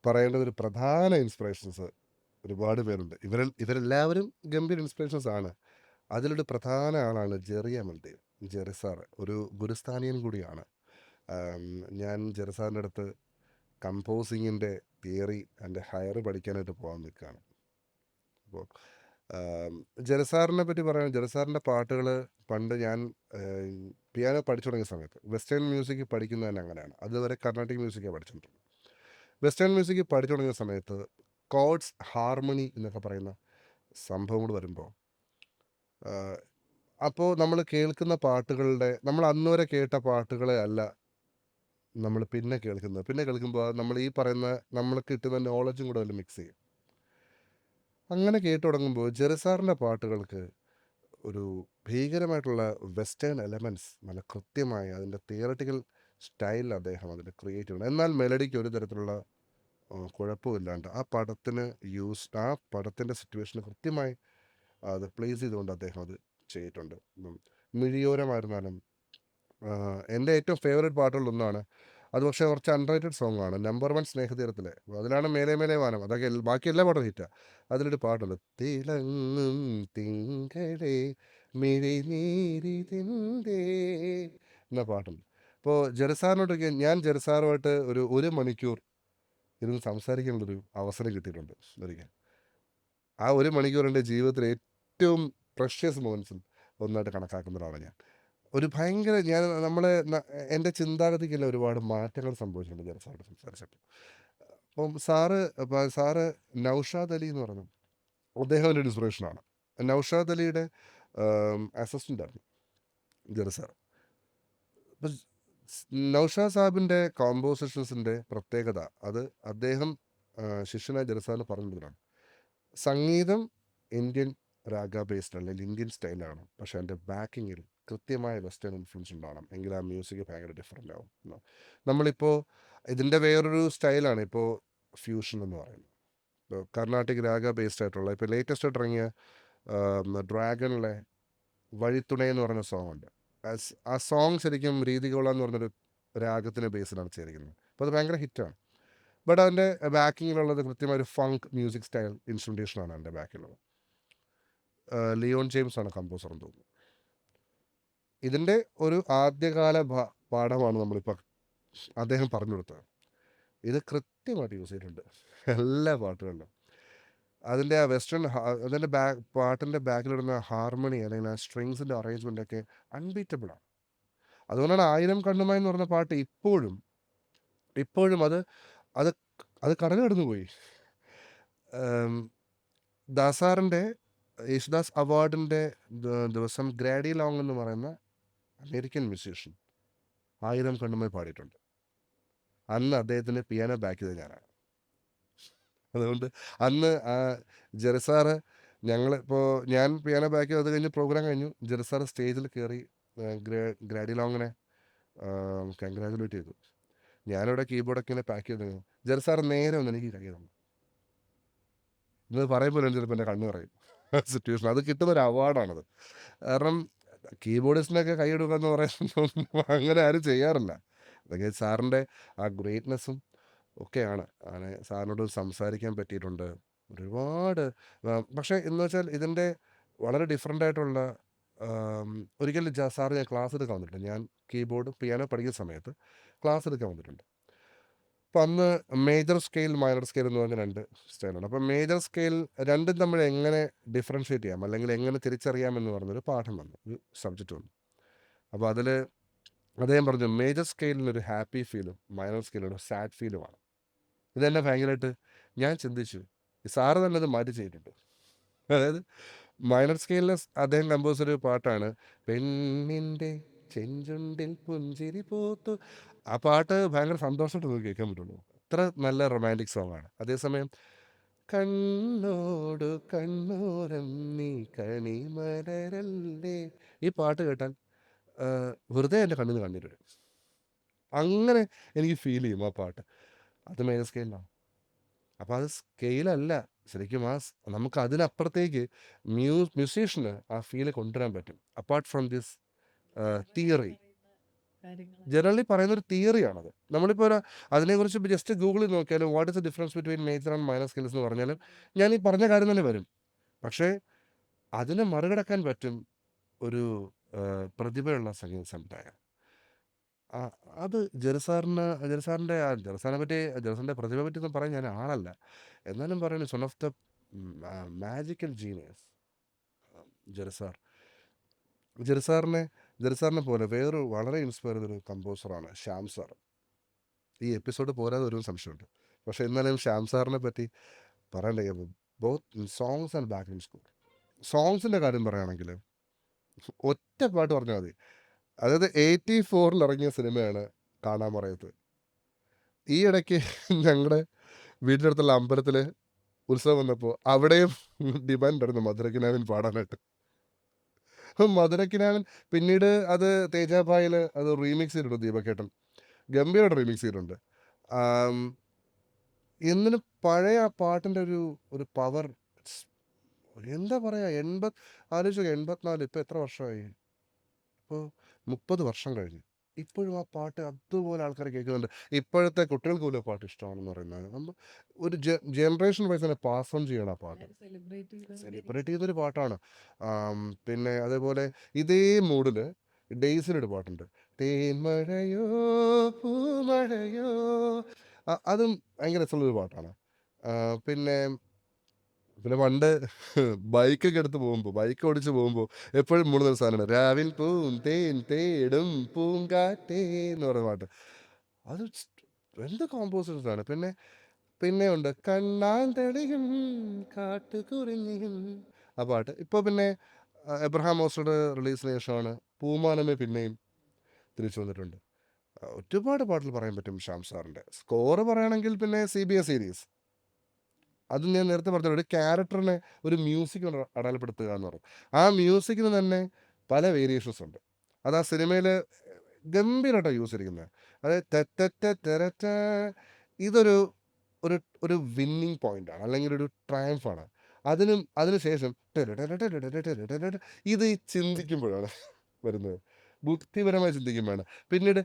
പറയേണ്ട ഒരു പ്രധാന ഇൻസ്പിറേഷൻസ് ഒരുപാട് പേരുണ്ട്. ഇവരെല്ലാവരും ഗംഭീര ഇൻസ്പിറേഷൻസ് ആണ്. അതിലൊരു പ്രധാന ആളാണ് ജെറി അമൽദേവ്. ജെറി സാർ ഒരു ഗുരുസ്ഥാനിയൻ കൂടിയാണ്. ആം, ഞാൻ ജെറി സാറിൻ്റെ അടുത്ത് കമ്പോസിങ്ങിൻ്റെ തിയറി ആൻഡ് ഹയർ പഠിക്കാനായിട്ട് പോകാൻ നിൽക്കുകയാണ്. അപ്പോൾ ജെറി പറ്റി പറയാൻ, ജെറി സാറിൻ്റെ പാട്ടുകൾ പണ്ട് ഞാൻ പിയാനോ പഠിച്ചു തുടങ്ങിയ സമയത്ത് വെസ്റ്റേൺ മ്യൂസിക് പഠിക്കുന്നത് തന്നെ അങ്ങനെയാണ്. അതുവരെ കർണാട്ടിക് മ്യൂസിക്കാണ് പഠിച്ചിട്ടുള്ളത്. വെസ്റ്റേൺ മ്യൂസിക് പഠിച്ചു തുടങ്ങിയ സമയത്ത് കോഡ്സ് ഹാർമണി എന്നൊക്കെ പറയുന്ന സംഭവം കൂടി വരുമ്പോൾ അപ്പോൾ നമ്മൾ കേൾക്കുന്ന പാട്ടുകളുടെ, നമ്മൾ അന്ന് വരെ കേട്ട പാട്ടുകളെ അല്ല നമ്മൾ പിന്നെ കേൾക്കുന്നത്. പിന്നെ കേൾക്കുമ്പോൾ നമ്മൾ ഈ പറയുന്ന നമ്മൾ കിട്ടുന്ന നോളജും കൂടെ അതിൽ മിക്സ് ചെയ്യും. അങ്ങനെ കേട്ടു തുടങ്ങുമ്പോൾ ജെറിസാറിൻ്റെ പാട്ടുകൾക്ക് ഒരു ഭീകരമായിട്ടുള്ള വെസ്റ്റേൺ എലമെൻറ്റ്സ് നല്ല കൃത്യമായി അതിൻ്റെ തിയററ്റിക്കൽ സ്റ്റൈലിൽ അദ്ദേഹം അതിൽ ക്രിയേറ്റ് ചെയ്യണം. എന്നാൽ മെലഡിക്ക് ഒരു തരത്തിലുള്ള കുഴപ്പമില്ലാണ്ട് ആ പടത്തിൻ്റെ സിറ്റുവേഷന് കൃത്യമായി അത് പ്ലേസ് ചെയ്തുകൊണ്ട് അദ്ദേഹം അത് ചെയ്തിട്ടുണ്ട്. മിഴിയോരമായിരുന്നാലും എൻ്റെ ഏറ്റവും ഫേവറേറ്റ് പാട്ടുകളിലൊന്നാണ്. അത് പക്ഷേ കുറച്ച് അൺറേറ്റഡ് സോങ് ആണ്. നമ്പർ 1 സ്നേഹതീരത്തിലെ. അതിലാണ് മേലെ മേലെ വാനം. അതൊക്കെ ബാക്കി എല്ലാ പാട്ടും ഹിറ്റാണ്. അതിലൊരു പാട്ടുണ്ട്, തിളങ്ങും തിങ്കളേ മിഴിനീരിതിൻ്റെ എന്ന പാട്ടുണ്ട്. അപ്പോൾ ജെറിസാറിനോടൊക്കെ ഞാൻ ജെറിസാറുമായിട്ട് ഒരു മണിക്കൂർ ഇരുന്ന് സംസാരിക്കാനുള്ളൊരു അവസരം കിട്ടിയിട്ടുണ്ട് ഒരിക്കൽ. ആ ഒരു മണിക്കൂർ എൻ്റെ ജീവിതത്തിലെ ഏറ്റവും പ്രഷ്യസ് മൊമെൻറ്റ്സിൽ ഒന്നായിട്ട് കണക്കാക്കുന്ന ഒരാളാണ് ഞാൻ. ഒരു ഭയങ്കര ഞാൻ നമ്മളെ എൻ്റെ ചിന്താഗതിക്കെല്ലാം ഒരുപാട് മാറ്റങ്ങൾ സംഭവിച്ചിട്ടുണ്ട് ജെറിസാറോട് സംസാരിച്ചപ്പോൾ. സാറ് നൗഷാദ് അലി എന്ന് പറഞ്ഞു, അദ്ദേഹം ഒരു ഇൻസ്പിറേഷനാണ്. നൗഷാദ് അലിയുടെ അസിസ്റ്റൻ്റ് ആയിരുന്നു ജെറിസാർ. അപ്പം നൗഷാദ് സാഹിബിൻ്റെ കോമ്പോസിഷൻസിൻ്റെ പ്രത്യേകത അത് അദ്ദേഹം ശിഷ്യനായ ജെറിസാറിന് പറഞ്ഞതാണ്. സംഗീതം ഇന്ത്യൻ രാഗ ബേസ്ഡ് അല്ലെങ്കിൽ ഇന്ത്യൻ സ്റ്റൈലാണ്, പക്ഷേ എൻ്റെ ബാക്കിങ്ങിൽ കൃത്യമായ വെസ്റ്റേൺ ഇൻഫ്ലുവൻസ് ഉണ്ടാവണം, എങ്കിൽ ആ മ്യൂസിക് ഭയങ്കര ഡിഫറെൻ്റ് ആവും. നമ്മളിപ്പോൾ ഇതിൻ്റെ വേറൊരു സ്റ്റൈലാണ് ഇപ്പോൾ ഫ്യൂഷൻ എന്ന് പറയുന്നത്. ഇപ്പോൾ കർണാട്ടിക് രാഗ ബേസ്ഡ് ആയിട്ടുള്ള ഇപ്പോൾ ലേറ്റസ്റ്റ് ആയിട്ട് ഇറങ്ങിയ ഡ്രാഗണിലെ വഴിത്തുണ എന്ന് പറഞ്ഞ സോങ് ഉണ്ട്. ആ സോങ് ശരിക്കും രീതികോള എന്ന് പറഞ്ഞൊരു രാഗത്തിന് ബേസിലാണ് ചെയ്തിരിക്കുന്നത്. അപ്പോൾ അത് ഭയങ്കര ഹിറ്റാണ്. ബട്ട് അതിൻ്റെ ബാക്കിങ്ങിലുള്ളത് കൃത്യമായ ഒരു ഫങ്ക് മ്യൂസിക് സ്റ്റൈൽ ഇൻസ്ട്രുമെൻറ്റേഷനാണ് അതിൻ്റെ ബാക്കിലുള്ളത്. ലിയോൺ ജെയിംസ് ആണ് കമ്പോസർ എന്ന് തോന്നുന്നു. ഇതിൻ്റെ ഒരു ആദ്യകാല പാഠമാണ് നമ്മളിപ്പോൾ അദ്ദേഹം പറഞ്ഞു കൊടുത്തത്. ഇത് കൃത്യമായിട്ട് യൂസ് ചെയ്തിട്ടുണ്ട് എല്ലാ പാട്ടുകളിലും. അതിൻ്റെ ആ വെസ്റ്റേൺ അതിൻ്റെ പാട്ടിൻ്റെ ബാക്കിലിടുന്ന ഹാർമണി അല്ലെങ്കിൽ ആ സ്ട്രിങ്സിൻ്റെ അറേഞ്ച്മെൻ്റൊക്കെ അൺബീറ്റബിളാണ്. അതുകൊണ്ടാണ് 1000 കണ്ണുമായി എന്ന് പറഞ്ഞ പാട്ട് ഇപ്പോഴും അത് അത് അത് കടൽ കടന്നു പോയി. ദാസാറിൻ്റെ യേശുദാസ് അവാർഡിൻ്റെ ദിവസം ഗ്രാഡി ലോങ് എന്ന് പറയുന്ന അമേരിക്കൻ മ്യൂസീഷ്യൻ 1000 കണ്ണുമായി പാടിയിട്ടുണ്ട്. അന്ന് അദ്ദേഹത്തിന് പിയാനോ ബാക്ക് ചെയ്തത് ഞാനാണ്. അതുകൊണ്ട് അന്ന് ജെറിസാറ് ഞാൻ പിയാനോ ബാക്ക് ചെയ്ത് അത് കഴിഞ്ഞ് പ്രോഗ്രാം കഴിഞ്ഞു. ജെറിസാറ് സ്റ്റേജിൽ കയറി ഗ്രാഡി ലോങ്ങിനെ കൺഗ്രാജുലേറ്റ് ചെയ്തു. ഞാനിവിടെ കീബോർഡൊക്കെ ഇങ്ങനെ പാക്ക് ചെയ്ത് ജെറിസാറ് നേരെ ഒന്ന് എനിക്ക് കൈ തന്നു. ഇന്നത് പറയുമ്പോൾ ചിലപ്പോൾ എൻ്റെ കണ്ണ് പറയും സിറ്റുവേഷൻ. അത് കിട്ടുന്നൊരു അവാർഡാണത്. കാരണം കീബോർഡിസ്റ്റിനൊക്കെ കൈ എടുക്കുക എന്ന് പറയുന്നത് അങ്ങനെ ആരും ചെയ്യാറില്ല. അതൊക്കെ സാറിൻ്റെ ആ ഗ്രേറ്റ്നെസ്സും ഒക്കെയാണ്. അങ്ങനെ സാറിനോട് സംസാരിക്കാൻ പറ്റിയിട്ടുണ്ട് ഒരുപാട്. പക്ഷേ എന്ന് വെച്ചാൽ ഇതിൻ്റെ വളരെ ഡിഫറെൻ്റ് ആയിട്ടുള്ള ഒരിക്കലും സാറ് ഞാൻ ക്ലാസ് എടുക്കാൻ വന്നിട്ടുണ്ട്. ഞാൻ കീബോർഡ് പിയാനോ പഠിക്കുന്ന സമയത്ത് ക്ലാസ് എടുക്കാൻ വന്നിട്ടുണ്ട്. അപ്പം അന്ന് മേജർ സ്കെയിൽ മൈനർ സ്കെയിൽ എന്ന് പറഞ്ഞ 2 സ്റ്റൈലാണ്. അപ്പം മേജർ സ്കെയിൽ രണ്ടും തമ്മിൽ എങ്ങനെ ഡിഫറൻഷ്യേറ്റ് ചെയ്യാം അല്ലെങ്കിൽ എങ്ങനെ തിരിച്ചറിയാമെന്ന് പറഞ്ഞൊരു പാഠം വന്നു, ഒരു സബ്ജക്റ്റ് വന്നു. അപ്പോൾ അതിൽ അദ്ദേഹം പറഞ്ഞു മേജർ സ്കെയിലിനൊരു ഹാപ്പി ഫീലും മൈനർ സ്കെയിലിനൊരു സാഡ് ഫീലുമാണ്. ഇതെന്നെ ഭയങ്കരമായിട്ട് ഞാൻ ചിന്തിച്ചു. സാറ് തന്നെ അത് മാറ്റി ചെയ്തിട്ടുണ്ട്. അതായത് മൈനർ സ്കെയിലിൽ അദ്ദേഹം കമ്പോസ് ഒരു പാട്ടാണ്, പെണ്ണിൻ്റെ ചെഞ്ചുണ്ടിൽ പുഞ്ചിരി പൂത്തു. ആ പാട്ട് ഭയങ്കര സന്തോഷമായിട്ട് നമുക്ക് കേൾക്കാൻ പറ്റുള്ളൂ. അത്ര നല്ല റൊമാൻറ്റിക് സോങ് ആണ്. അതേസമയം കണ്ണോടു കണ്ണോരം നീ കണിമലരല്ലേ, ഈ പാട്ട് കേട്ടാൽ വെറുതെ എൻ്റെ കണ്ണിൽ നിന്ന് കണ്ണീര് വരും. അങ്ങനെ എനിക്ക് ഫീൽ ചെയ്യും ആ പാട്ട്. അത് മേജർ സ്കെയിലാണ്. അപ്പോൾ അത് സ്കെയിലല്ല ശരിക്കും. നമുക്ക് അതിനപ്പുറത്തേക്ക് മ്യൂസീഷ്യന് ആ ഫീല് കൊണ്ടുവരാൻ പറ്റും അപ്പാർട്ട് ഫ്രം ദിസ് തിയറി. കാര്യങ്ങളാണ്. ജനറലി പറയുന്നൊരു തിയറിയാണത്. നമ്മളിപ്പോൾ അതിനെക്കുറിച്ച് ജസ്റ്റ് ഗൂഗിളിൽ നോക്കിയാലും what is the difference between major and minor scales എന്ന് പറഞ്ഞാലും അതെ. ഞാൻ ഈ പറഞ്ഞ കാര്യം തന്നെ വരും. പക്ഷേ അതിനെ മറികടക്കാൻ പറ്റും ഒരു പ്രതിഭയുള്ള സംഗീത സംവിധായകൻ. ആ, അത് ജെറുസാറിനെ പറ്റി ജെറുസാറിൻ്റെ പ്രതിഭയെ പറ്റിയൊന്നും പറയാൻ ഞാൻ ആളല്ല. എന്നാലും പറയുന്നത് one of the magical genius ജെറുസാർ. ജെറുസാറിനെ ജെറുസാറിനെ പോലെ വേറൊരു വളരെ ഇൻസ്പയർ ചെയ്തൊരു കമ്പോസറാണ് ശ്യാം സാർ. ഈ എപ്പിസോഡ് പോരാതെ ഒരു സംശയമുണ്ട്. പക്ഷെ എന്നാലും ശ്യാം സാറിനെ പറ്റി പറയണ്ടേ, both songs and background score. സോങ്സിൻ്റെ കാര്യം പറയുകയാണെങ്കിൽ ഒറ്റ പാട്ട് പറഞ്ഞാൽ മതി. അതായത് 84 ഇറങ്ങിയ സിനിമയാണ് കാണാമറയത്ത്. ഈ ഇടയ്ക്ക് ഞങ്ങളുടെ വീടിൻ്റെ അടുത്തുള്ള അമ്പലത്തിൽ ഉത്സവം വന്നപ്പോൾ അവിടെയും ഡിമാൻഡ് ആയിരുന്നു മധുരക്കിനാവിൻ പാടാനായിട്ട്. മധുരക്കിനാവിൻ പിന്നീട് അത് തേജാഭായിൽ അത് റീമിക്സ് ചെയ്തിട്ടുണ്ട് ദീപക്കേട്ടൻ. ഗംഭീരമായിട്ട് റീമിക്സ് ചെയ്തിട്ടുണ്ട്. ആം, എന്നിനും പഴയ ആ പാട്ടിൻ്റെ ഒരു പവർ, എന്താ പറയുക, ആലോചിച്ച് 84, ഇപ്പോൾ എത്ര വർഷമായി? ഇപ്പോൾ 30 വർഷം കഴിഞ്ഞു. ഇപ്പോഴും ആ പാട്ട് അതുപോലെ ആൾക്കാർ കേൾക്കുന്നുണ്ട്. ഇപ്പോഴത്തെ കുട്ടികൾക്ക് പോലും ആ പാട്ട് ഇഷ്ടമാണെന്ന് പറയുന്നത് നമ്മൾ ഒരു ജനറേഷൻ വൈസ് തന്നെ പാസ് ഓൺ ചെയ്യണം ആ പാട്ട്. സെലിബ്രേറ്റ് ചെയ്തുകൊണ്ടിരിക്കും. സെലിബ്രേറ്റ് ചെയ്തൊരു പാട്ടാണ്. പിന്നെ അതേപോലെ ഇതേ മൂഡിൽ ഡെയ്സിനൊരു പാട്ടുണ്ട്, തേന്മഴയോ പൂമഴയോ. അതും ഭയങ്കര രസമുള്ളൊരു പാട്ടാണ്. ആ, പിന്നെ പിന്നെ പണ്ട് ബൈക്കൊക്കെ എടുത്ത് പോകുമ്പോൾ, ബൈക്ക് ഓടിച്ച് പോകുമ്പോൾ എപ്പോഴും മൂടുന്നൊരു സാധനമാണ് രാവിൽ തേൻ തേടും പൂങ്കാറ്റേ എന്ന് പറയുന്ന പാട്ട്. അത് എന്ത് കോമ്പോസേഴ്സാണ്. പിന്നെ ഉണ്ട് കണ്ണാൻ തെളിയും കാട്ടുകുറിഞ്ഞിയും, ആ പാട്ട്. ഇപ്പോൾ പിന്നെ എബ്രഹാം മോസ്റ്ററുടെ റിലീസിന് ശേഷമാണ് പൂമാനമേ പിന്നെയും തിരിച്ചു വന്നിട്ടുണ്ട്. ഒരുപാട് പാട്ടുകൾ പറയാൻ പറ്റും ശ്യാം സാറിൻ്റെ. സ്കോറ് പറയുകയാണെങ്കിൽ പിന്നെ CBS സീരീസ്, അത് ഞാൻ നേരത്തെ പറഞ്ഞ ഒരു ക്യാരക്ടറിനെ ഒരു മ്യൂസിക് കൊണ്ട് അടയാളപ്പെടുത്തുക എന്ന് പറയും. ആ മ്യൂസിക്കിന് തന്നെ പല വേരിയേഷൻസ് ഉണ്ട്. അത് ആ സിനിമയിൽ ഗംഭീരമായിട്ടാണ് യൂസ് ചെയ്തിരിക്കുന്നത്. അതായത് തെറ്റ ഇതൊരു ഒരു ഒരു വിന്നിങ് പോയിന്റാണ്, അല്ലെങ്കിൽ ഒരു ട്രയംഫാണ്. അതിനുശേഷം ഇത് ചിന്തിക്കുമ്പോഴാണ് വരുന്നത്, ബുദ്ധിപരമായി ചിന്തിക്കുമ്പോഴാണ്. പിന്നീട്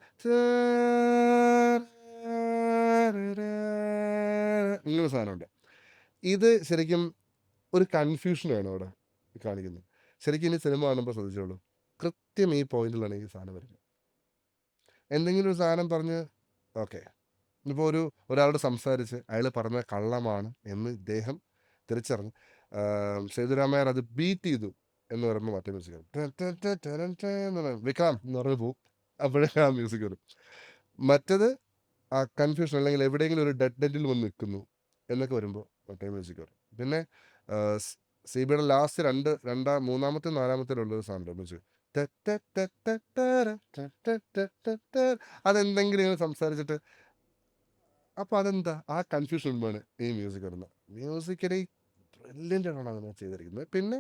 ഇങ്ങനെ സാധനമുണ്ട്. ഇത് ശരിക്കും ഒരു കൺഫ്യൂഷനാണ് അവിടെ കാണിക്കുന്നത്. ശരിക്കും ഇനി സിനിമ കാണുമ്പോൾ ശ്രദ്ധിച്ചോളൂ, കൃത്യം ഈ പോയിന്റിലാണ് ഈ സാധനം വരുന്നത്. എന്തെങ്കിലും ഒരു സാധനം പറഞ്ഞ് ഓക്കെ, ഇപ്പോൾ ഒരാളോട് സംസാരിച്ച് അയാൾ പറഞ്ഞ കള്ളമാണ് എന്ന് ഇദ്ദേഹം തിരിച്ചറിഞ്ഞ് സേതുരാമയ്യർ അത് ബീറ്റ് ചെയ്തു എന്ന് പറയുമ്പോൾ മറ്റേ മ്യൂസിക് വരും, വിക്രം എന്ന് പറഞ്ഞ് പോവും. അപ്പോഴേ ആ മ്യൂസിക് വരും. മറ്റത് ആ കൺഫ്യൂഷൻ, അല്ലെങ്കിൽ എവിടെയെങ്കിലും ഒരു ഡെഡ് എൻഡിൽ വന്ന് നിൽക്കുന്നു എന്നൊക്കെ വരുമ്പോൾ മറ്റേ മ്യൂസിക് വരും. പിന്നെ CBയുടെ ലാസ്റ്റ് മൂന്നാമത്തെ നാലാമത്തേലുള്ളൊരു സാധനം മ്യൂസിക്, അതെന്തെങ്കിലും ഇങ്ങനെ സംസാരിച്ചിട്ട്, അപ്പോൾ അതെന്താ ആ കൺഫ്യൂഷൻ വരുമ്പോഴാണ് ഈ മ്യൂസിക് വരുന്നത്. മ്യൂസിക്കലി ബ്രില്യൻ്റ് ആണ് അങ്ങനെ ചെയ്തിരിക്കുന്നത്. പിന്നെ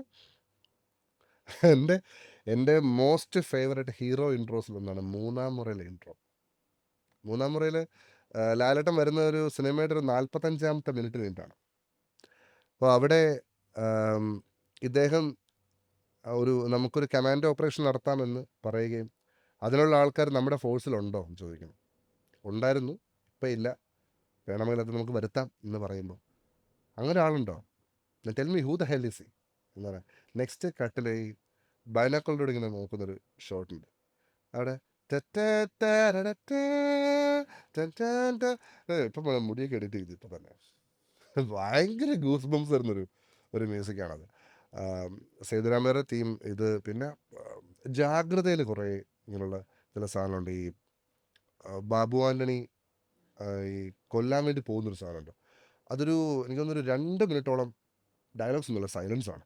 എൻ്റെ എൻ്റെ മോസ്റ്റ് ഫേവറേറ്റ് ഹീറോ ഇൻട്രോസിൽ ഒന്നാണ് മൂന്നാം മുറയിലെ ഇൻട്രോ. മൂന്നാം മുറയിൽ ലാലേട്ടൻ വരുന്ന ഒരു സിനിമയുടെ ഒരു 45ാമത്തെ മിനിറ്റ് കഴിഞ്ഞിട്ടാണ്. അപ്പോൾ അവിടെ ഇദ്ദേഹം നമുക്കൊരു കമാൻഡോ ഓപ്പറേഷൻ നടത്താമെന്ന് പറയുകയും അതിനുള്ള ആൾക്കാർ നമ്മുടെ ഫോഴ്സിലുണ്ടോ എന്ന് ചോദിക്കണം. ഉണ്ടായിരുന്നു, ഇപ്പം ഇല്ല, വേണമെങ്കിൽ അത് നമുക്ക് വരുത്താം എന്ന് പറയുമ്പോൾ അങ്ങനെ ആളുണ്ടോ, tell me who the hell is he എന്ന് പറയാം. നെക്സ്റ്റ് കട്ടിൽ ഈ ബൈനാക്കുലറോട് ഇങ്ങനെ നോക്കുന്നൊരു ഷോട്ടുണ്ട്. അവിടെ ഇപ്പം മുടിയൊക്കെ എഡിറ്റ് ചെയ്തു ഇപ്പം തന്നെ. ഭയങ്കര ഗൂസ് ബംസ് ഒരു മ്യൂസിക്കാണത്. സേതുരാമയ്യരുടെ തീം ഇത്. പിന്നെ ജാഗ്രതയിൽ കുറേ ഇങ്ങനെയുള്ള ചില സാധനമുണ്ട്. ഈ ബാബു ആൻ്റണി ഈ കൊല്ലാൻ വേണ്ടി പോകുന്നൊരു സാധനമുണ്ട്. എനിക്ക് തോന്നുന്നൊരു 2 മിനിറ്റോളം ഡയലോഗ്സ് ഒന്നുമില്ല, സൈലൻസ് ആണ്.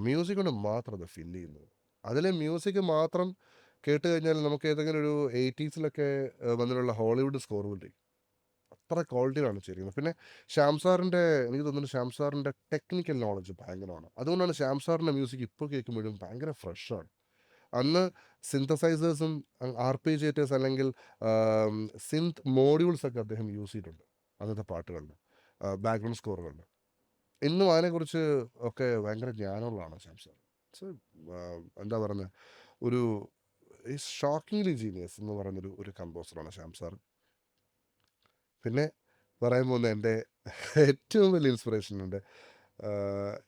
മ്യൂസിക് കൊണ്ട് മാത്രം അത് ഫില്ല് ചെയ്യുന്നത്. അതിലെ മ്യൂസിക് മാത്രം കേട്ട് കഴിഞ്ഞാൽ നമുക്ക് ഏതെങ്കിലും ഒരു 80s വന്നിട്ടുള്ള ഹോളിവുഡ് സ്കോർ പോലെ അത്ര ക്വാളിറ്റിയിലാണ് ചെയ്തിരിക്കുന്നത്. പിന്നെ എനിക്ക് തോന്നുന്നു ശ്യാം സാറിൻ്റെ ടെക്നിക്കൽ നോളജ് ഭയങ്കരമാണ്. അതുകൊണ്ടാണ് ശ്യാം സാറിൻ്റെ മ്യൂസിക് ഇപ്പോൾ കേൾക്കുമ്പോഴും ഭയങ്കര ഫ്രഷാണ്. അന്ന് സിന്തസൈസേഴ്സും ആർപെജിയേറ്റേഴ്സ് അല്ലെങ്കിൽ സിന്ത് മോഡ്യൂൾസ് ഒക്കെ അദ്ദേഹം യൂസ് ചെയ്തിട്ടുണ്ട് അന്നത്തെ പാട്ടുകളിൽ, ബാക്ക്ഗ്രൗണ്ട് സ്കോറുകളിൽ. ഇന്നും അതിനെക്കുറിച്ച് ഒക്കെ ഭയങ്കര ജ്ഞാനമുള്ളതാണ് ശ്യാം സാർ. സോ എന്താ പറയുന്നത്, ഒരു ഈസ് ഷോക്കിംഗ്ലി ജീനിയസ് എന്ന് പറയുന്നൊരു കമ്പോസറാണ് ശ്യാം സാർ. പിന്നെ പറയാൻ പോകുന്ന എൻ്റെ ഏറ്റവും വലിയ ഇൻസ്പിറേഷൻ ഉണ്ട്.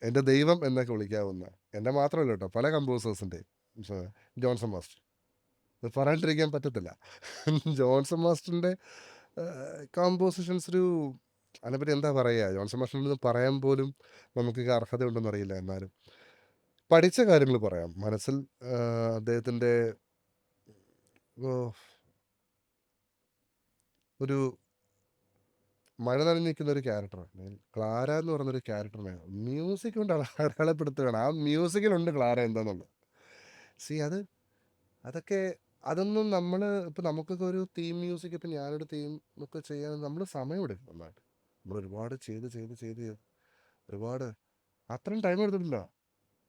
എൻ്റെ ദൈവം എന്നൊക്കെ വിളിക്കാവുന്ന, എൻ്റെ മാത്രമല്ല കേട്ടോ, പല കമ്പോസേഴ്സിൻ്റെ, ജോൺസൺ മാസ്റ്റർ. ഇത് പറയാണ്ടിരിക്കാൻ പറ്റത്തില്ല. ജോൺസൺ മാസ്റ്ററിൻ്റെ കോമ്പോസിഷൻസ് അതിനെപ്പറ്റി എന്താ പറയുക, ജോൺസൺ മാസ്റ്ററിൻ്റെ പറയാൻ പോലും നമുക്ക് അർഹതയുണ്ടെന്ന് അറിയില്ല. എന്നാലും പഠിച്ച കാര്യങ്ങൾ പറയാം. മനസ്സിൽ അദ്ദേഹത്തിൻ്റെ ഒരു മഴ നനഞ്ഞ് നിൽക്കുന്ന ഒരു ക്യാരക്ടർ, ക്ലാര എന്ന് പറയുന്നൊരു ക്യാരക്ടറിനെ മ്യൂസിക് കൊണ്ട് അടയാളപ്പെടുത്തുകയാണ്. ആ മ്യൂസിക്കിലുണ്ട് ക്ലാര എന്താന്നുള്ളത്. അതൊക്കെ അതൊന്നും നമ്മൾ ഇപ്പം നമുക്കൊക്കെ ഒരു തീം മ്യൂസിക്, ഇപ്പം ഞാനൊരു തീം ഒക്കെ ചെയ്യാൻ നമ്മൾ സമയമെടുക്കും നന്നായിട്ട്. നമ്മൾ ഒരുപാട് ചെയ്ത് ഒരുപാട് അത്രയും ടൈം എടുത്തിട്ടില്ല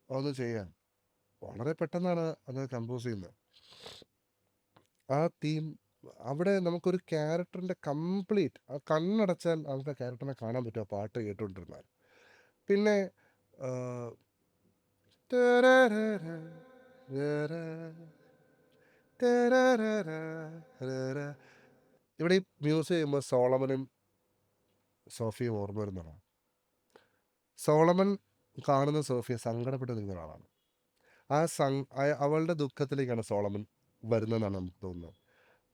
അതൊന്ന് ചെയ്യാൻ. വളരെ പെട്ടെന്നാണ് അത് കമ്പോസ് ചെയ്യുന്നത്. ആ തീം അവിടെ നമുക്കൊരു ക്യാരക്ടറിൻ്റെ കംപ്ലീറ്റ് കണ്ണടച്ചാൽ നമുക്ക് ആ ക്യാരക്ടറിനെ കാണാൻ പറ്റും ആ പാട്ട് കേട്ടുകൊണ്ടിരുന്നാൽ. പിന്നെ ഇവിടെ ഈ മ്യൂസിക് ചെയ്യുമ്പോൾ സോളമനും സോഫിയും ഓർമ്മ വരുന്നതാണ്. സോളമൻ കാണുന്ന സോഫിയ സങ്കടപ്പെട്ട് നിൽക്കുന്ന ഒരാളാണ്. അവളുടെ ദുഃഖത്തിലേക്കാണ് സോളമൻ വരുന്നതെന്നാണ് നമുക്ക് തോന്നുന്നത്.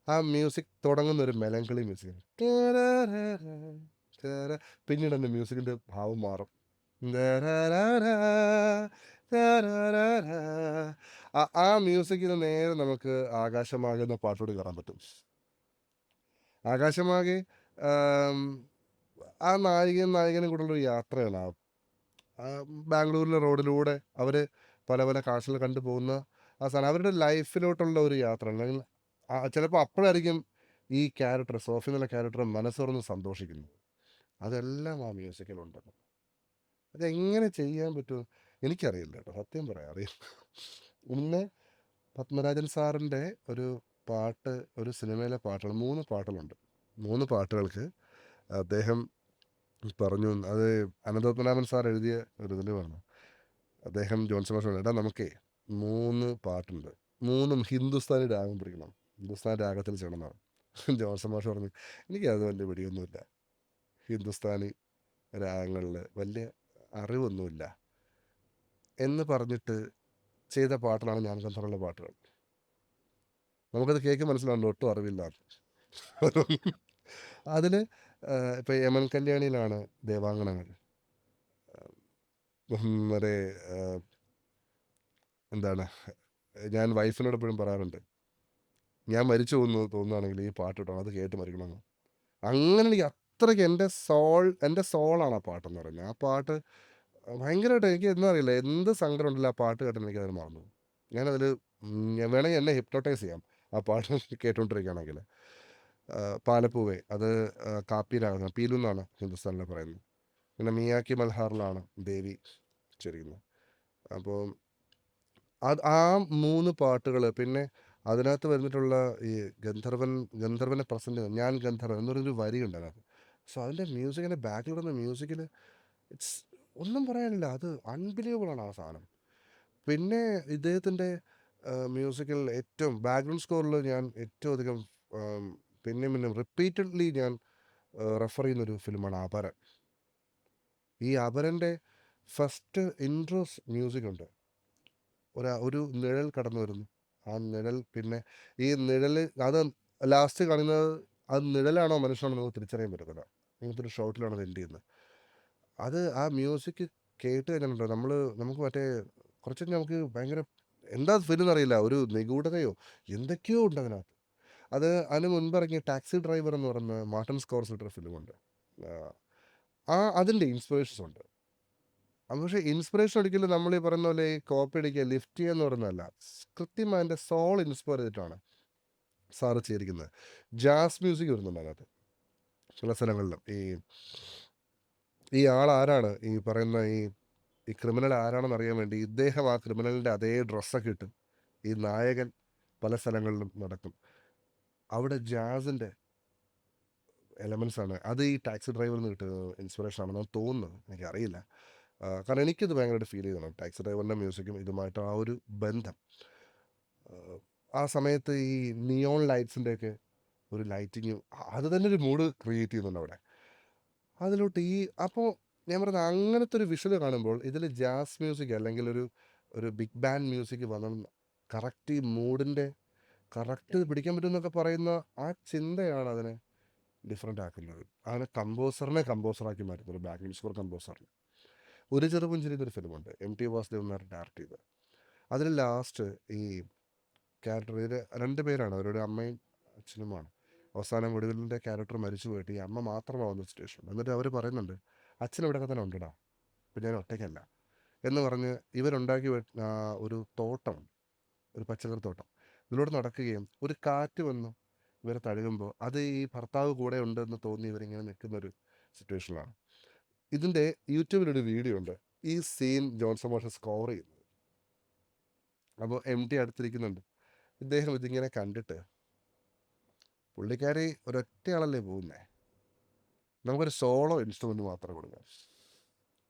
ആ മ്യൂസിക് തുടങ്ങുന്ന ഒരു മെലങ്കളി മ്യൂസിക്, പിന്നീട് എൻ്റെ മ്യൂസിക്കിൻ്റെ ഭാവം മാറും. ആ മ്യൂസിക്കിന് നേരെ നമുക്ക് ആകാശമാകെ എന്ന പാട്ടോട് കയറാൻ പറ്റും. ആകാശമാകെ ആ നായകനും കൂടെയുള്ളൊരു യാത്രയാണ്. ബാംഗ്ലൂരിലെ റോഡിലൂടെ അവർ പല പല കാഴ്ചകൾ കണ്ടു പോകുന്ന ആ സാധനം അവരുടെ ലൈഫിലോട്ടുള്ള ഒരു യാത്ര. അല്ലെങ്കിൽ ചിലപ്പോൾ അപ്പോഴായിരിക്കും ഈ ക്യാരക്ടർ, സോഫി എന്നുള്ള ക്യാരക്ടർ മനസ്സുറന്ന് സന്തോഷിക്കുന്നു. അതെല്ലാം ആ മ്യൂസിക്കിലുണ്ട്. അതെങ്ങനെ ചെയ്യാൻ പറ്റുമോ എനിക്കറിയില്ല കേട്ടോ, സത്യം പറയാം, അറിയില്ല. പിന്നെ പത്മരാജൻ സാറിൻ്റെ ഒരു പാട്ട്, ഒരു സിനിമയിലെ പാട്ടുകൾ, 3 പാട്ടുകളുണ്ട്. 3 പാട്ടുകൾക്ക് അദ്ദേഹം പറഞ്ഞു, അത് അനന്തപത്മനാഭൻ സാർ എഴുതിയ ഒരു ഇതിൽ പറഞ്ഞു. അദ്ദേഹം ജോൺസൺ മാസ്റ്റർ എടാ നമുക്കേ 3 പാട്ടുണ്ട്, 3 ഹിന്ദുസ്ഥാനി രാഗം പിടിക്കണം, ഹിന്ദുസ്ഥാനി രാഗത്തിൽ ചെയ്യണമെന്നാണ്. ജോൺസൺ മാസ്റ്റർ പറഞ്ഞു എനിക്കത് വലിയ പിടിയൊന്നുമില്ല, ഹിന്ദുസ്ഥാനി രാഗങ്ങളിൽ വലിയ അറിവൊന്നുമില്ല എന്ന് പറഞ്ഞിട്ട് ചെയ്ത പാട്ടുകളാണ് ഞാൻ ഗന്ധർവ്വ പാട്ടുകൾ. നമുക്കത് കേൾക്കും മനസ്സിലാവുന്നു ഒട്ടും അറിവില്ല. അതിൽ ഇപ്പോൾ യമൻ കല്യാണിയിലാണ് ദേവാങ്കണങ്ങൾ. വരെ എന്താണ്, ഞാൻ വൈഫിനോട് എപ്പോഴും പറയാറുണ്ട്, ഞാൻ മരിച്ചു പോകുന്നു തോന്നുകയാണെങ്കിൽ ഈ പാട്ട് കിട്ടണം, അത് കേട്ട് മരിക്കണമെന്ന്. അങ്ങനെ എനിക്ക് അത്രയ്ക്ക് എൻ്റെ സോളാണ് ആ പാട്ടെന്ന് പറയുന്നത്. ആ പാട്ട് ഭയങ്കരമായിട്ട് എനിക്ക് എന്താ അറിയില്ല, എന്ത് സങ്കടം ഉണ്ടല്ലോ ആ പാട്ട് കേട്ടാൽ എനിക്കതിന് മറന്നു. ഞാനതിൽ വേണമെങ്കിൽ എന്നെ ഹിപ്നോട്ടൈസ് ചെയ്യാം ആ പാട്ട് കേട്ടുകൊണ്ടിരിക്കുകയാണെങ്കിൽ. പാലപ്പൂവേ, അത് കാപ്പി രാഗം, പീലു എന്നാണ് ഹിന്ദുസ്ഥാനിൽ പറയുന്നത്. പിന്നെ മിയാക്കി മൽഹാറിലാണ് ദേവി ഉച്ചരിക്കുന്നത്. അപ്പോൾ ആ 3 പാട്ടുകൾ, പിന്നെ അതിനകത്ത് വരുന്നിട്ടുള്ള ഈ ഗന്ധർവനെ പ്രസൻറ്റ്, ഞാൻ ഗന്ധർവൻ എന്നൊരു വരിയുണ്ട് അതിനകത്ത്. സോ അതിൻ്റെ മ്യൂസിക്കിൻ്റെ ബാക്കിൽ വരുന്ന മ്യൂസിക്കിൽ ഇറ്റ്സ് ഒന്നും പറയാനില്ല, അത് അൺബിലീവബിളാണ് ആ സാധനം. പിന്നെ ഇദ്ദേഹത്തിൻ്റെ മ്യൂസിക്കിൽ ഏറ്റവും ബാക്ക്ഗ്രൗണ്ട് സ്കോറിൽ ഞാൻ ഏറ്റവും അധികം പിന്നെയും റിപ്പീറ്റഡ്ലി ഞാൻ റെഫർ ചെയ്യുന്നൊരു ഫിലിമാണ് അപരൻ. ഈ അപരൻ്റെ ഫസ്റ്റ് ഇൻട്രോസ് മ്യൂസിക്കുണ്ട്, ഒരു നിഴൽ കടന്നു വരുന്നു. ആ നിഴൽ, പിന്നെ ഈ നിഴൽ അത് ലാസ്റ്റ് കാണുന്നത് അത് നിഴലാണോ മനുഷ്യനാണോ നമുക്ക് തിരിച്ചറിയാൻ പറ്റത്തില്ല. ഇങ്ങനത്തെ ഒരു ഷോട്ടിലാണ് അത് എൻഡ് ചെയ്യുന്നത്. അത് ആ മ്യൂസിക് കേട്ട് കഴിഞ്ഞിട്ടുണ്ടോ നമുക്ക് മറ്റേ കുറച്ച് നമുക്ക് ഭയങ്കര എന്താ ഫീൽ എന്നറിയില്ല, ഒരു നിഗൂഢതയോ എന്തൊക്കെയോ ഉണ്ട് അതിനകത്ത്. അതിന് മുൻപ് ഇറങ്ങിയ ടാക്സി ഡ്രൈവർ എന്ന് പറയുന്ന മാർട്ടിൻ സ്കോർസെസിൻ്റെ ഫിലിമുണ്ട്. അതിൻ്റെ ഇൻസ്പിറേഷൻസ് ഉണ്ട്. പക്ഷേ ഇൻസ്പിറേഷൻ ഒരിക്കലും നമ്മൾ ഈ പറയുന്ന പോലെ കോപ്പി അടിക്കുക, ലിഫ്റ്റ് ചെയ്യുക എന്ന് പറയുന്നതല്ല. കൃത്യമായി എൻ്റെ സോൾ ഇൻസ്പയർ ചെയ്തിട്ടാണ് സാറ് ചെയ്തിരിക്കുന്നത്. ജാസ് മ്യൂസിക് വരുന്നുണ്ട് അതിനകത്ത് ചില സ്ഥലങ്ങളിലും. ഈ ആളാരാണ്, ഈ പറയുന്ന ഈ ക്രിമിനൽ ആരാണെന്ന് അറിയാൻ വേണ്ടി ഇദ്ദേഹം ആ ക്രിമിനലിൻ്റെ അതേ ഡ്രസ്സൊക്കെ ഇട്ട് ഈ നായകൻ പല സ്ഥലങ്ങളിലും നടക്കും. അവിടെ ജാസിൻ്റെ എലമെൻസ് ആണ്. അത് ഈ ടാക്സി ഡ്രൈവറിൽ നിന്ന് കിട്ടിയ ഇൻസ്പിറേഷൻ ആണെന്നാണ് തോന്നുന്നത്, എനിക്കറിയില്ല. കാരണം എനിക്കിത് ഭയങ്കരമായിട്ട് ഫീൽ ചെയ്തതാണ് ടാക്സി ഡ്രൈവറിൻ്റെ മ്യൂസിക്കും ഇതുമായിട്ട് ആ ഒരു ബന്ധം. ആ സമയത്ത് ഈ നിയോൺ ലൈറ്റ്സിൻ്റെയൊക്കെ ഒരു ലൈറ്റിങ്, അത് തന്നെ ഒരു മൂഡ് ക്രിയേറ്റ് ചെയ്യുന്നുണ്ട് അവിടെ. അതിലോട്ട് ഈ അപ്പോൾ ഞാൻ പറഞ്ഞത് അങ്ങനത്തെ ഒരു വിഷ്വൽ കാണുമ്പോൾ ഇതിൽ ജാസ് മ്യൂസിക് അല്ലെങ്കിൽ ഒരു ഒരു ബിഗ് ബാൻഡ് മ്യൂസിക് വന്ന കറക്റ്റ് ഈ മൂഡിൻ്റെ കറക്റ്റ് പിടിക്കാൻ പറ്റുമെന്നൊക്കെ പറയുന്ന ആ ചിന്തയാണ് അതിനെ ഡിഫറെൻ്റ് ആക്കുന്നത്. അതിനെ കമ്പോസറാക്കി മാറ്റുന്നത്, ബാക്ക്ഗ്രൗണ്ട് സ്കോർ കമ്പോസറിന്. ഒരു ചെറുപുഞ്ചിരി എന്നൊരു ഫിലിമുണ്ട്, MT വാസുദേവൻ നായർ ഡയറക്റ്റ് ചെയ്ത്. അതിൽ ലാസ്റ്റ് ഈ ക്യാരക്ടർ, ഇത് രണ്ട് പേരാണ്, അവരുടെ അമ്മയും അച്ഛനുമാണ്. അവസാനം ഒടുവിലിൻ്റെ ക്യാരക്ടർ മരിച്ചു പോയിട്ട് ഈ അമ്മ മാത്രമാവുന്ന സിറ്റുവേഷൻ. എന്നിട്ട് അവർ പറയുന്നുണ്ട്, അച്ഛൻ ഇവിടെയൊക്കെ തന്നെ ഉണ്ടടാ, ഇപ്പം ഞാൻ ഒറ്റയ്ക്കല്ല എന്ന് പറഞ്ഞ് ഇവരുണ്ടാക്കി ഒരു തോട്ടമുണ്ട്, ഒരു പച്ചക്കറി തോട്ടം. ഇതിലൂടെ നടക്കുകയും ഒരു കാറ്റ് വന്ന് ഇവരെ തഴുകുമ്പോൾ അത് ഈ ഭർത്താവ് കൂടെ ഉണ്ടെന്ന് തോന്നി ഇവരിങ്ങനെ നിൽക്കുന്നൊരു സിറ്റുവേഷനിലാണ്. ഇതിൻ്റെ യൂട്യൂബിലൊരു വീഡിയോ ഉണ്ട്, ഈ സീൻ ജോൺസൺ മാഷ് സ്കോർ ചെയ്യുന്നത്. അപ്പോൾ MT അടുത്തിരിക്കുന്നുണ്ട്. ഇദ്ദേഹം ഇതിങ്ങനെ കണ്ടിട്ട്, പുള്ളിക്കാരി ഒരൊറ്റയാളല്ലേ പോകുന്നത്, നമുക്കൊരു സോളോ ഇൻസ്ട്രുമെൻറ്റ് മാത്രം കൊടുക്കാം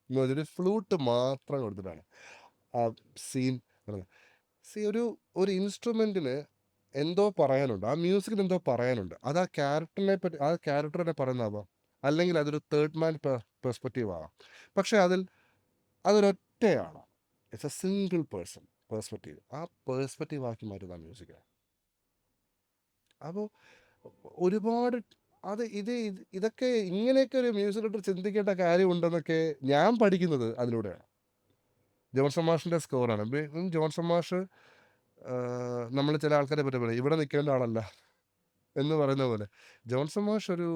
എന്ന് പറഞ്ഞൊരു ഫ്ലൂട്ട് മാത്രം കൊടുത്തിട്ടാണ് ആ സീൻ നടന്നത്. ഒരു ഒരു ഇൻസ്ട്രുമെൻറ്റിന് എന്തോ പറയാനുണ്ട്, ആ മ്യൂസിക്കിന് എന്തോ പറയാനുണ്ട്. അത് ആ ക്യാരക്ടറിനെ പറ്റി, ആ ക്യാരക്ടറിനെ പറയുന്നതാവാം, അല്ലെങ്കിൽ അതൊരു തേർഡ് മാൻ പെർസ്പെക്റ്റീവ് ആവാം. പക്ഷേ അതൊരൊറ്റയാണ്, ഇറ്റ്സ് എ സിംഗിൾ പേഴ്സ്പെക്റ്റീവ്. ആ പേഴ്സ്പെക്റ്റീവ് ആക്കി മാറ്റുന്ന മ്യൂസിക്. അപ്പോൾ ഒരുപാട് ഇതൊക്കെ ഇങ്ങനെയൊക്കെ ഒരു മ്യൂസിക് ഡയറക്ടർ ചിന്തിക്കേണ്ട കാര്യമുണ്ടെന്നൊക്കെ ഞാൻ പഠിക്കുന്നത് അതിലൂടെയാണ്. ജോൺസൺ മാഷിൻ്റെ സ്കോറാണ്. ജോൺസൺ മാഷ്, നമ്മൾ ചില ആൾക്കാരെ പറ്റി പറയും ഇവിടെ നിൽക്കേണ്ട ആളല്ല എന്ന് പറയുന്ന പോലെ, ജോൺസൺ മാഷ് ഒരു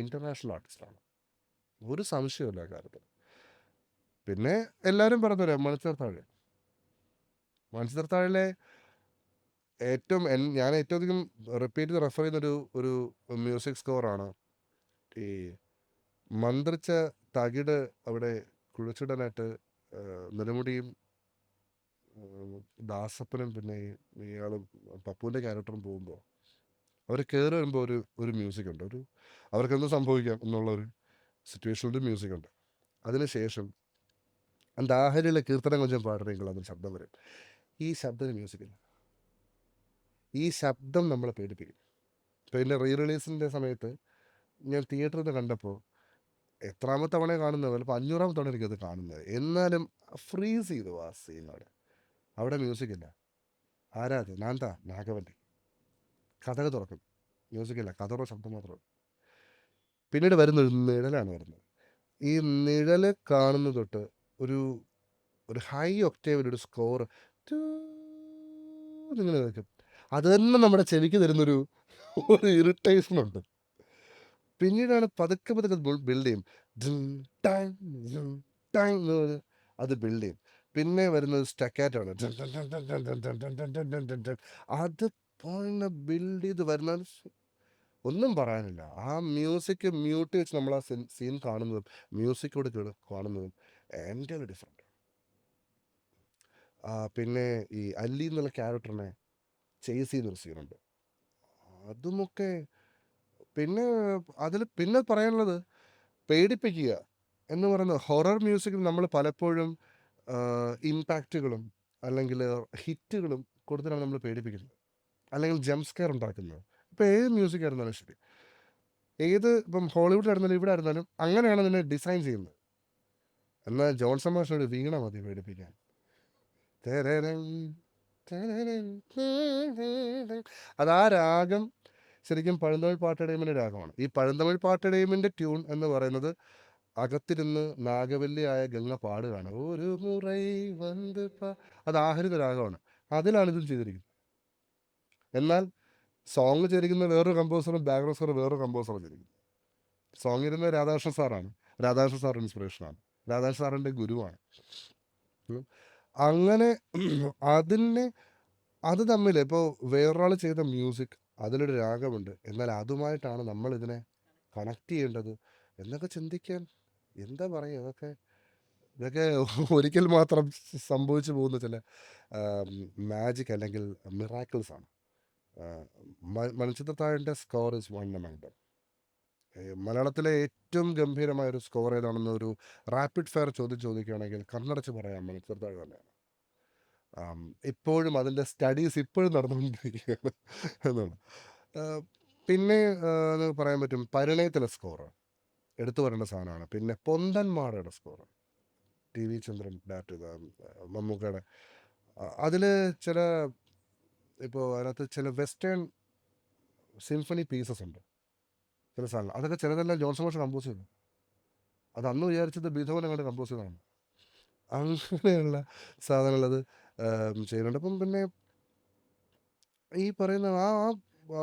ഇൻ്റർനാഷണൽ ആർട്ടിസ്റ്റാണ്, ഒരു സംശയമില്ല ആ കാര്യത്തിൽ. പിന്നെ എല്ലാവരും പറഞ്ഞുതരാം, മണിച്ചിത്രത്താഴിലെ ഞാൻ ഏറ്റവും അധികം റിപ്പീറ്റ് ചെയ്ത് റെഫർ ചെയ്യുന്നൊരു ഒരു മ്യൂസിക് സ്കോറാണ് ഈ മന്ത്രിച്ച തകിട് അവിടെ കുഴിച്ചിടാനായിട്ട് നെടുമുടിയും ദാസപ്പനും പിന്നെ ഇയാളും പപ്പുവിൻ്റെ ക്യാരക്ടറും പോകുമ്പോൾ അവർ കയറി വരുമ്പോൾ ഒരു മ്യൂസിക് ഉണ്ട്, അവർക്കെന്ത് സംഭവിക്കാം എന്നുള്ളൊരു സിറ്റുവേഷനിലൊരു മ്യൂസിക് ഉണ്ട്. അതിനുശേഷം அந்த ആഹരിയിലെ കീർത്തനം കൊഞ്ചം പാടുന്നെങ്കിൽ അതൊരു ശബ്ദം വരും. ഈ ശബ്ദത്തിന് മ്യൂസിക്കില്ല, ഈ ശബ്ദം നമ്മളെ പേടിപ്പിക്കും. ഇപ്പോൾ ഇതിൻ്റെ റിലീസിൻ്റെ സമയത്ത് ഞാൻ തിയേറ്ററിൽ നിന്ന് കണ്ടപ്പോൾ എത്രാമത്തെ തവണ കാണുന്നത്, ചിലപ്പോൾ 500ാമത്തെ തവണ എനിക്കത് കാണുന്നത്. എന്നാലും ഫ്രീസ് ചെയ്തു ആ സീനോടെ. അവിടെ മ്യൂസിക്കില്ല. ആരാത്? നാഗവല്ലി കഥക തുറക്കും, മ്യൂസിക്കില്ല, കഥയുടെ ശബ്ദം മാത്രമേ. പിന്നീട് വരുന്നൊരു നിഴലാണ് വരുന്നത്. ഈ നിഴൽ കാണുന്ന തൊട്ട് ഒരു ഹൈ ഒക്ടേവിലൊരു സ്കോർ ഇങ്ങനെ നിൽക്കും. അത് തന്നെ നമ്മുടെ ചെവിക്ക് തരുന്നൊരു ഇറിറ്റേഷനുണ്ട്. പിന്നീടാണ് പതുക്കെ ബിൽഡ് ചെയ്യും, അത് ബിൽഡ് ചെയ്യും. പിന്നെ വരുന്നത് സ്റ്റക്കാറ്റാണ്, അത് ബിൽഡ് ചെയ്ത് വരുന്ന, ഒന്നും പറയാനില്ല. ആ മ്യൂസിക് മ്യൂട്ട് വെച്ച് നമ്മൾ ആ സീൻ കാണുന്നതും മ്യൂസിക്കോട് കാണുന്നതും എൻ്റെ ഡിഫറെൻ്റ്. പിന്നെ ഈ അല്ലി എന്നുള്ള ക്യാരക്ടറിനെ ചേസ് ചെയ്യുന്നൊരു സീനുണ്ട്, അതുമൊക്കെ. പിന്നെ പിന്നെ പറയാനുള്ളത് പേടിപ്പിക്കുക എന്ന് പറയുന്നത്, ഹൊറർ മ്യൂസിക്കിൽ നമ്മൾ പലപ്പോഴും ഇമ്പാക്റ്റുകളും അല്ലെങ്കിൽ ഹിറ്റുകളും കൊടുത്തിട്ടാണ് നമ്മൾ പേടിപ്പിക്കുന്നത്, അല്ലെങ്കിൽ ജംസ്കെയർ ഉണ്ടാക്കുന്നത്. ഇപ്പോൾ ഏത് മ്യൂസിക് ആയിരുന്നാലും ശരി, ഇപ്പം ഹോളിവുഡിലായിരുന്നാലും ഇവിടെ ആയിരുന്നാലും അങ്ങനെയാണ് അതിനെ ഡിസൈൻ ചെയ്യുന്നത്. എന്നാൽ ജോൺസൺ മാഷിനൊരു വീണ മതി പേടിപ്പിക്കാൻ. അത് ആ രാഗം ശരിക്കും പഴന്തമിഴ് പാട്ടടയമിൻ്റെ രാഗമാണ്. ഈ പഴന്തമിഴ് പാട്ടടയമിൻ്റെ ട്യൂൺ എന്ന് പറയുന്നത് അകത്തിരുന്ന് നാഗവല്ലിയായ ഗംഗ പാടുകയാണ്, ഒരു മുറൈ വന്ന് അത് ആഹരിത രാഗമാണ്. അതിലാണ് ഇതും ചെയ്തിരിക്കുന്നത്. എന്നാൽ സോങ് ചെയ്തിരിക്കുന്ന വേറൊരു കമ്പോസറും ബാക്ക്ഗ്രൗണ്ട് സ്കോർ വേറൊരു കമ്പോസറും ചെയ്തിരിക്കുന്നത്. സോങ് ഇരുന്ന രാധാകൃഷ്ണൻ സാറാണ്, രാധാകൃഷ്ണൻ സാർ ഇൻസ്പിറേഷനാണ്, രാധാകൃഷ്ണൻ സാറിൻ്റെ ഗുരുവാണ്. അങ്ങനെ അത് തമ്മിൽ ഇപ്പോൾ വേറൊരാൾ ചെയ്ത മ്യൂസിക്, അതിലൊരു രാഗമുണ്ട്, എന്നാൽ അതുമായിട്ടാണ് നമ്മളിതിനെ കണക്ട് ചെയ്യേണ്ടത് എന്നൊക്കെ ചിന്തിക്കാൻ എന്താ പറയുക, ഇതൊക്കെ ഒരിക്കൽ മാത്രം സംഭവിച്ചു പോകുന്ന ചില മാജിക് അല്ലെങ്കിൽ മിറാക്കിൾസാണ്. മണിച്ചിത്രത്താഴിൻ്റെ score is one among them. മലയാളത്തിലെ ഏറ്റവും ഗംഭീരമായൊരു സ്കോർ ഏതാണെന്ന് ഒരു റാപ്പിഡ് ഫയർ ചോദിക്കുകയാണെങ്കിൽ കണ്ണടച്ച് പറയാം, മണിച്ചിത്രത്താഴ് തന്നെയാണ്. ആം, ഇപ്പോഴും അതിൻ്റെ സ്റ്റഡീസ് ഇപ്പോഴും നടന്നുകൊണ്ടിരിക്കുകയാണ് എന്നാണ്. ആ, പിന്നെ എന്ന് പറയാൻ പറ്റും പരിണയത്തിലെ സ്കോർ എടുത്തു പറയേണ്ട സാധനമാണ്. പിന്നെ പൊന്തന്മാരുടെ സ്കോർ, ടി വി ചന്ദ്രൻ ഡയറക്റ്റ് ചെയ്ത മമ്മൂക്കയുടെ അതിൽ ചില, ഇപ്പോൾ അതിനകത്ത് ചില വെസ്റ്റേൺ സിംഫണി പീസസ് ഉണ്ട്, ചില സാധനങ്ങൾ. അതൊക്കെ ചിലതെല്ലാം ജോൺസൺ മാഷ് കമ്പോസ് ചെയ്തു. അത് അന്ന് വിചാരിച്ചത് ബീഥോവൻ അങ്ങോട്ട് കമ്പോസ് ചെയ്തതാണ്. അങ്ങനെയുള്ള സാധനങ്ങൾ അത് ചെയ്യുന്നുണ്ട്. അപ്പം പിന്നെ ഈ പറയുന്ന ആ ആ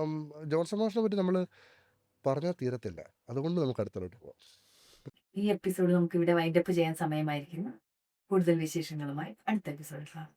ഉം, ജോൺസൺ മാഷിനെ പറ്റി നമ്മൾ പറഞ്ഞാൽ തീരത്തില്ല. അതുകൊണ്ട് നമുക്ക് അടുത്തലോട്ട് പോവാം. ഈ എപ്പിസോഡ് നമുക്ക് ഇവിടെ വൈൻഡപ്പ് ചെയ്യാൻ സമയമായിരിക്കുന്നു. കൂടുതൽ വിശേഷങ്ങളുമായി അടുത്ത എപ്പിസോഡിൽ കാണാം.